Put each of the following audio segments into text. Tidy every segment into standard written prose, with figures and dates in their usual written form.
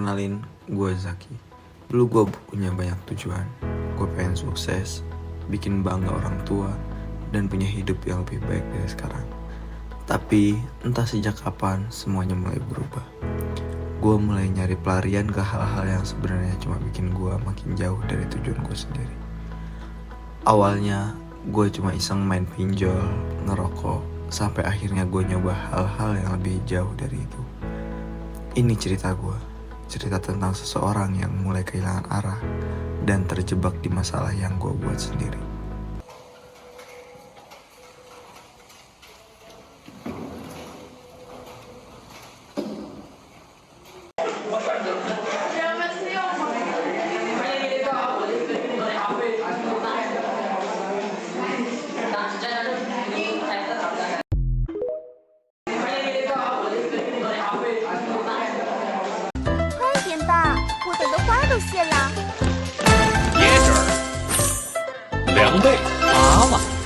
Kenalin, gue Zaki. Dulu gue punya banyak tujuan. Gue pengen sukses, bikin bangga orang tua, dan punya hidup yang lebih baik dari sekarang. Tapi entah sejak kapan semuanya mulai berubah. Gue mulai nyari pelarian ke hal-hal yang sebenarnya cuma bikin gue makin jauh dari tujuan gue sendiri. Awalnya gue cuma iseng main pinjol, ngerokok, sampai akhirnya gue nyoba hal-hal yang lebih jauh dari itu. Ini cerita gue, cerita tentang seseorang yang mulai kehilangan arah dan terjebak di masalah yang gue buat sendiri.2倍麻了。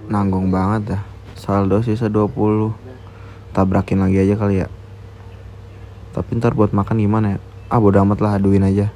Nanggung banget dah. Saldo sisa 20. Tabrakin lagi aja kali ya. Tapi ntar buat makan gimana ya? Bodo amat lah, aduin aja.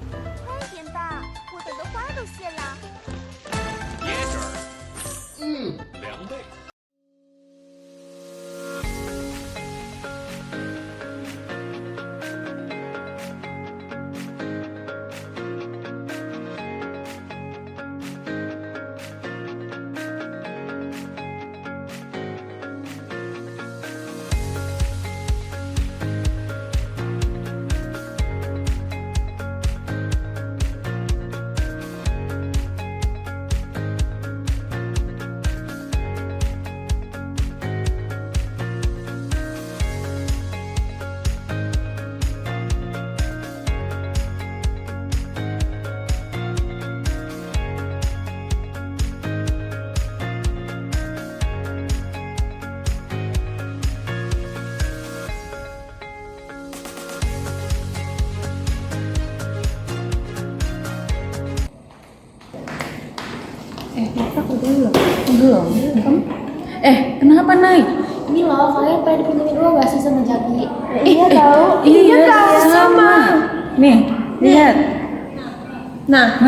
Kakak udah belum? Belum. Kamu? Kenapa naik? Ini loh, kalian pada dipinjemin uang gak sih sama Jaki? Iya tahu. Iya tahu sama. Nih, lihat. Nah.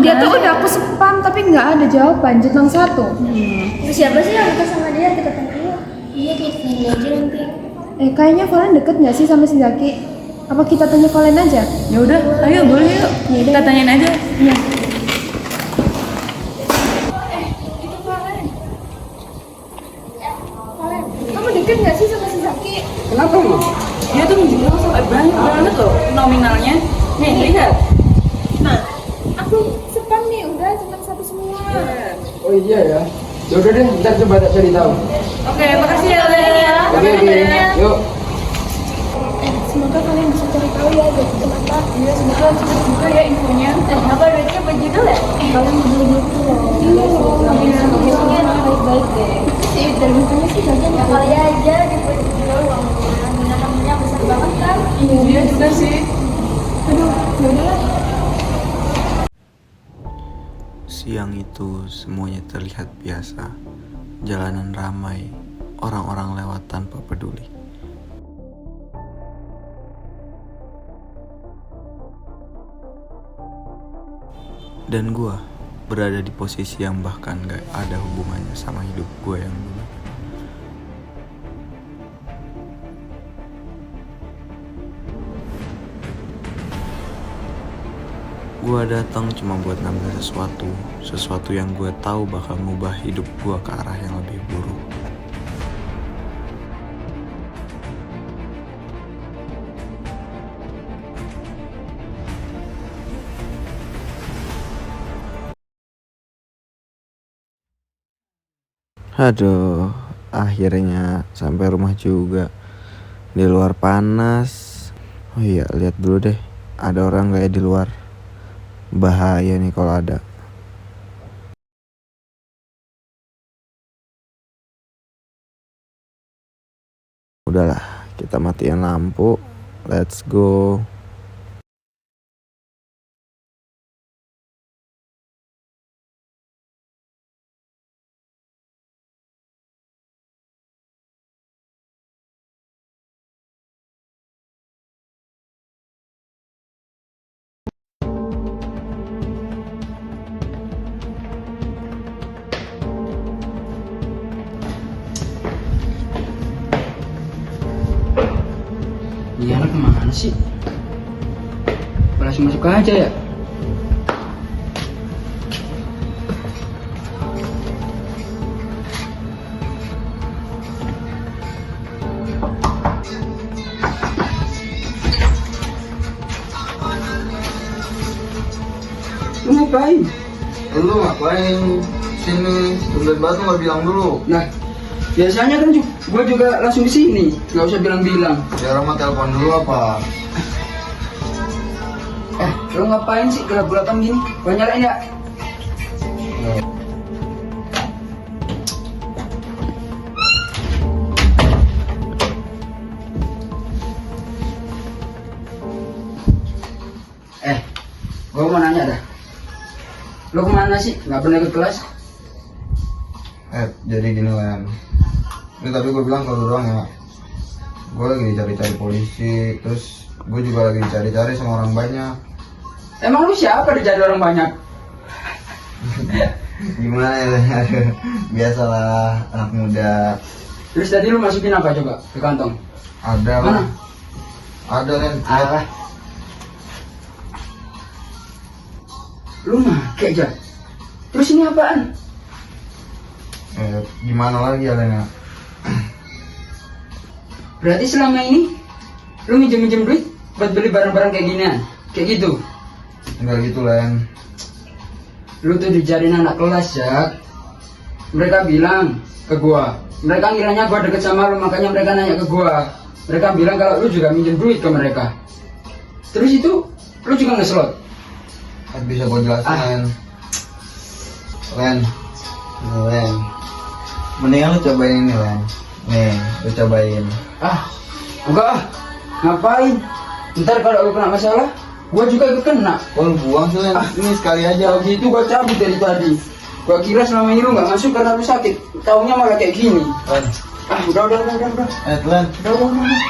Dia tuh udah aku spam tapi nggak ada jawaban, centang satu. Terus siapa sih yang deket sama dia? Kita tanya yuk. Iya, kita tanya aja nanti. Kayaknya Valen deket nggak sih sama si Zaki? Apa kita tanya Valen aja? Ya udah, ayo boleh yuk. Kita tanyain aja. Iya. Kamu deket nggak sih sama si Zaki? Kenapa emang? Dia tuh menjual sampai banyak banget loh nominalnya. Nih, lihat. Nah, aku spam nih, udah centang satu semua. Oh iya ya. Yaudah deh, ntar coba tak cari tahu. Oke, makasih ya, Le. Oke, yuk. Semoga kalian bisa cari tahu ya Jaki kenapa. Iya, semoga lancar juga ya infonya. Apa duitnya berjudul ya? Kalian beli gitu loh. Iya, Semoga baik-baik deh. Sih, dari mukanya sih jajan Ya kali aja gitu jual uang minat besar banget kan. Iya juga sih. Aduh, yaudahlah. Siang itu semuanya terlihat biasa. Jalanan ramai, orang-orang lewat tanpa peduli. Dan gue berada di posisi yang bahkan gak ada hubungannya sama hidup gue yang dulu. Gue datang cuma buat ngambil sesuatu yang gue tahu bakal ngubah hidup gue ke arah yang lebih buruk. Aduh, akhirnya sampai rumah juga. Di luar panas. Oh iya, lihat dulu deh. Ada orang kayak di luar. Bahaya nih kalau ada. Udahlah, kita matiin lampu. Let's go. Ini anak kemana sih? Langsung masuk aja ya. Lu ngapain? Lu ngapain sini? Tumben banget nggak bilang dulu. Nah, biasanya kan gua juga langsung di sini, nggak usah bilang-bilang. Ya Rama telepon dulu apa? Lu ngapain sih gelap-gelapan gini? Gua nyalain ya? Gua mau nanya dah. Lu kemana sih? Nggak pernah ke kelas? Jadi gini Len. Ini tadi gue bilang kalau doang ya. Gue lagi dicari-cari polisi, terus gue juga lagi dicari-cari sama orang banyak. Emang lu siapa dicari orang banyak? Gimana ya Len? Biasalah anak muda. Terus tadi lu masukin apa coba ke kantong? Ada Mana? lah. Ada Len. Alah. Lu make aja. Terus ini apaan? Gimana lagi ya Len ya? Berarti selama ini lu minjem-minjem duit buat beli barang-barang kayak ginian? Kayak gitu? Enggak gitu Len. Lu tuh dicariin anak kelas, Jak. Mereka bilang ke gua, mereka ngiranya gua deket sama lu, makanya mereka nanya ke gua. Mereka bilang kalau lu juga minjem duit ke mereka. Terus itu lu juga ngeslot? Bisa gue jelasin Len. Len. Mendingan lu cobain ini Len. Nih, lu cobain. Enggak ah. Ngapain? Ntar kalau lu kena masalah, gua juga ikut kena. Oh, lu buang sih Len. Ini sekali aja. Kalau gitu gua cabut dari tadi. Gua kira selama ini lu nggak masuk karena lu sakit. Taunya malah kayak gini. Len. Udah. Len. Udah.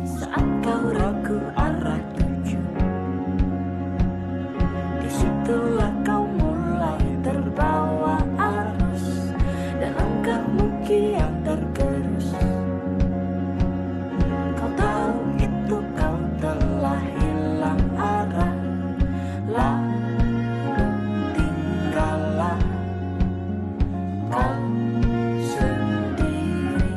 Saat kau ragu arah tuju, disitulah kau mulai terbawa arus dan langkahmu kian tergerus. Kau tahu itu kau telah hilang arah, lalu tinggallah kau sendiri.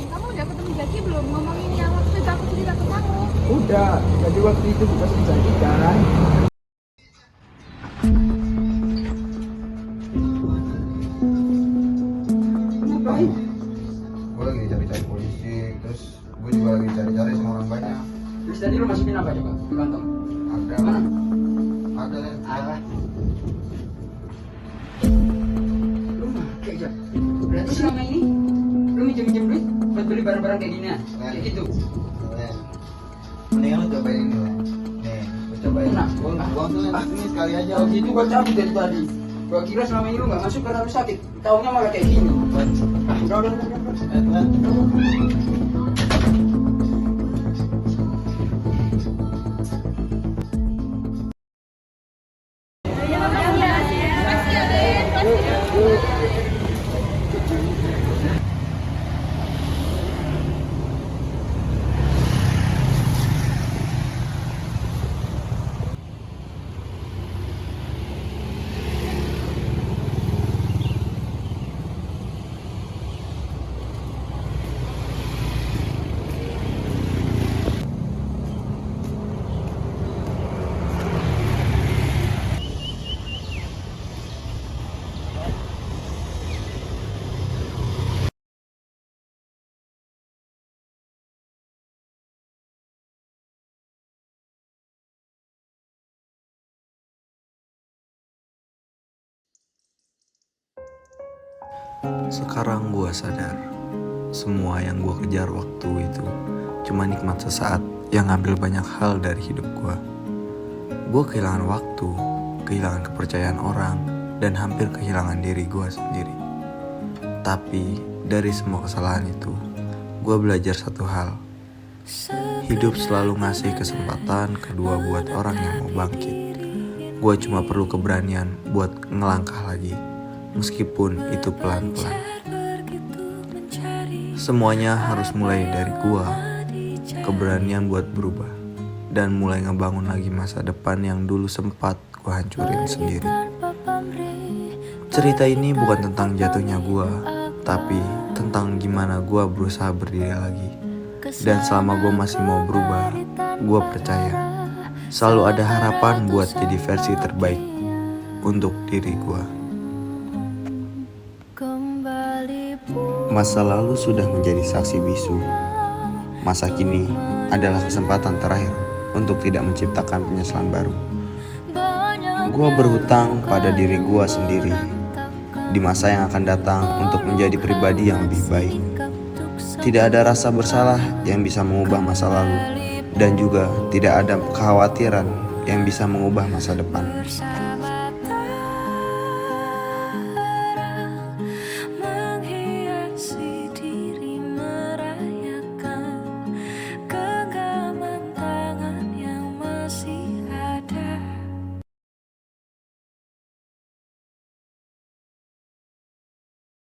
Kamu udah ketemu Jaki belum? Ngomongin yang waktu itu aku cerita ke kamu. Udah, jadi waktu itu pas jadi kan. lah. Lu make aja. Berarti selama ini lu minjem duit buat beli barang-barang kayak gini ya? Kayak gitu. Mendingan lu cobain ini lah. Nih, lu cobain. Nah, Gua tuh ini sekali aja. kalau gitu gua cabut dari tadi. Gua kira selama ini lu nggak masuk karena lu sakit. Taunya malah kayak gini. Udah. Sekarang gue sadar, semua yang gue kejar waktu itu cuma nikmat sesaat yang ngambil banyak hal dari hidup gue. Gue kehilangan waktu, kehilangan kepercayaan orang, dan hampir kehilangan diri gue sendiri. Tapi dari semua kesalahan itu, gue belajar satu hal. Hidup selalu ngasih kesempatan kedua buat orang yang mau bangkit. Gue cuma perlu keberanian buat ngelangkah lagi, meskipun itu pelan-pelan. Semuanya harus mulai dari gua, keberanian buat berubah, dan mulai ngebangun lagi masa depan yang dulu sempat gua hancurin sendiri. Cerita ini bukan tentang jatuhnya gua, tapi tentang gimana gua berusaha berdiri lagi. Dan selama gua masih mau berubah, gua percaya selalu ada harapan buat jadi versi terbaik untuk diri gua. Masa lalu sudah menjadi saksi bisu. Masa kini adalah kesempatan terakhir untuk tidak menciptakan penyesalan baru. Gua berhutang pada diri gua sendiri di masa yang akan datang untuk menjadi pribadi yang lebih baik. Tidak ada rasa bersalah yang bisa mengubah masa lalu, dan juga tidak ada kekhawatiran yang bisa mengubah masa depan.